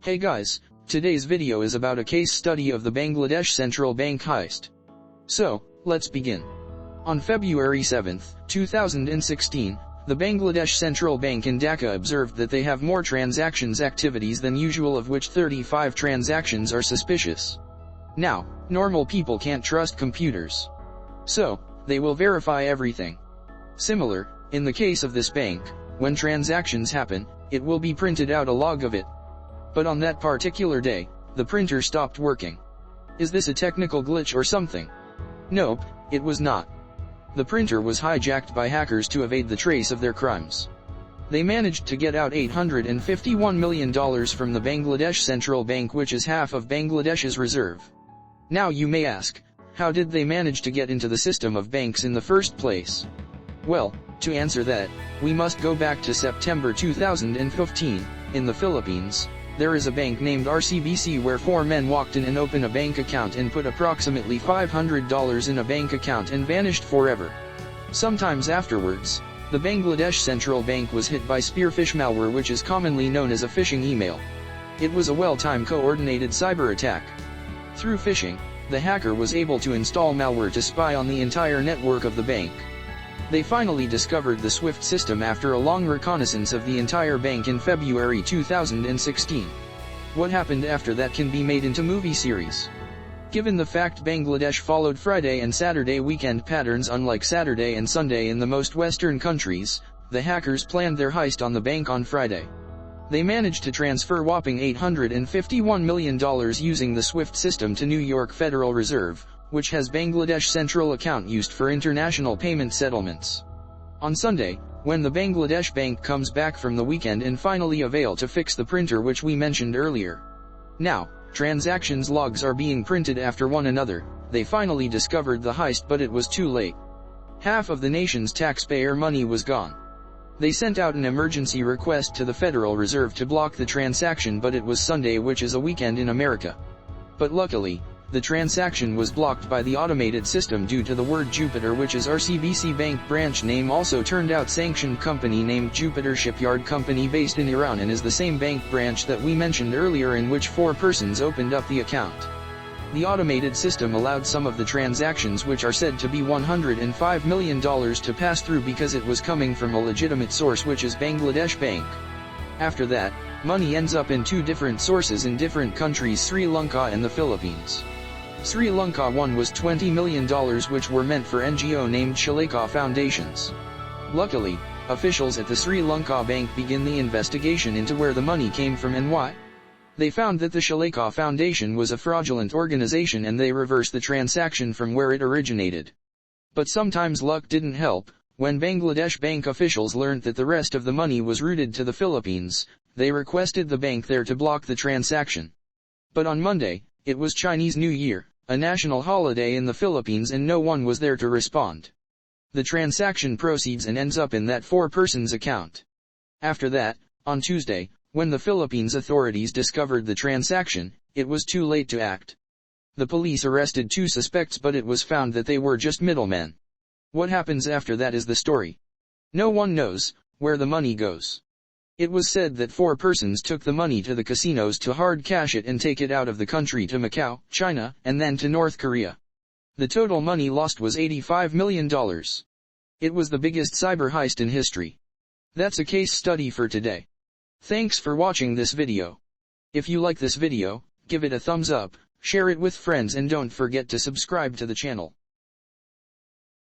Hey guys, today's video is about a case study of the Bangladesh Central Bank Heist. So, let's begin. On February 7, 2016, the Bangladesh Central Bank in Dhaka observed that they have more transactions activities than usual, of which 35 transactions are suspicious. Now, normal people can't trust computers. So, they will verify everything. Similar, in the case of this bank, when transactions happen, it will be printed out a log of it. But on that particular day, the printer stopped working. Is this a technical glitch or something? Nope, it was not. The printer was hijacked by hackers to evade the trace of their crimes. They managed to get out $851 million from the Bangladesh Central Bank, which is half of Bangladesh's reserve. Now you may ask, how did they manage to get into the system of banks in the first place? Well, to answer that, we must go back to September 2015, in the Philippines. There is a bank named RCBC where 4 men walked in and opened a bank account and put approximately $500 in a bank account and vanished forever. Sometimes afterwards, the Bangladesh Central Bank was hit by spearfish malware, which is commonly known as a phishing email. It was a well-timed coordinated cyber attack. Through phishing, the hacker was able to install malware to spy on the entire network of the bank. They finally discovered the SWIFT system after a long reconnaissance of the entire bank in February 2016. What happened after that can be made into movie series. Given the fact Bangladesh followed Friday and Saturday weekend patterns unlike Saturday and Sunday in the most Western countries, the hackers planned their heist on the bank on Friday. They managed to transfer whopping $851 million using the SWIFT system to New York Federal Reserve, which has Bangladesh Central account used for international payment settlements. On Sunday, when the Bangladesh bank comes back from the weekend and finally avail to fix the printer which we mentioned earlier. Now, transactions logs are being printed after one another. They finally discovered the heist, but it was too late. Half of the nation's taxpayer money was gone. They sent out an emergency request to the Federal Reserve to block the transaction, but it was Sunday, which is a weekend in America. But luckily, the transaction was blocked by the automated system due to the word Jupiter, which is RCBC Bank branch name, also turned out sanctioned company named Jupiter Shipyard Company based in Iran, and is the same bank branch that we mentioned earlier in which 4 persons opened up the account. The automated system allowed some of the transactions, which are said to be $105 million, to pass through because it was coming from a legitimate source, which is Bangladesh Bank. After that, money ends up in 2 different sources in different countries, Sri Lanka and the Philippines. Sri Lanka one was $20 million, which were meant for NGO named Shalika Foundations. Luckily, officials at the Sri Lanka Bank begin the investigation into where the money came from and why. They found that the Shalika Foundation was a fraudulent organization and they reversed the transaction from where it originated. But sometimes luck didn't help. When Bangladesh bank officials learned that the rest of the money was routed to the Philippines, they requested the bank there to block the transaction. But on Monday, it was Chinese New Year, a national holiday in the Philippines, and no one was there to respond. The transaction proceeds and ends up in that 4 persons account. After that, on Tuesday, when the Philippines authorities discovered the transaction, it was too late to act. The police arrested 2 suspects, but it was found that they were just middlemen. What happens after that is the story. No one knows where the money goes. It was said that 4 persons took the money to the casinos to hard cash it and take it out of the country to Macau, China, and then to North Korea. The total money lost was $85 million. It was the biggest cyber heist in history. That's a case study for today. Thanks for watching this video. If you like this video, give it a thumbs up, share it with friends, and don't forget to subscribe to the channel.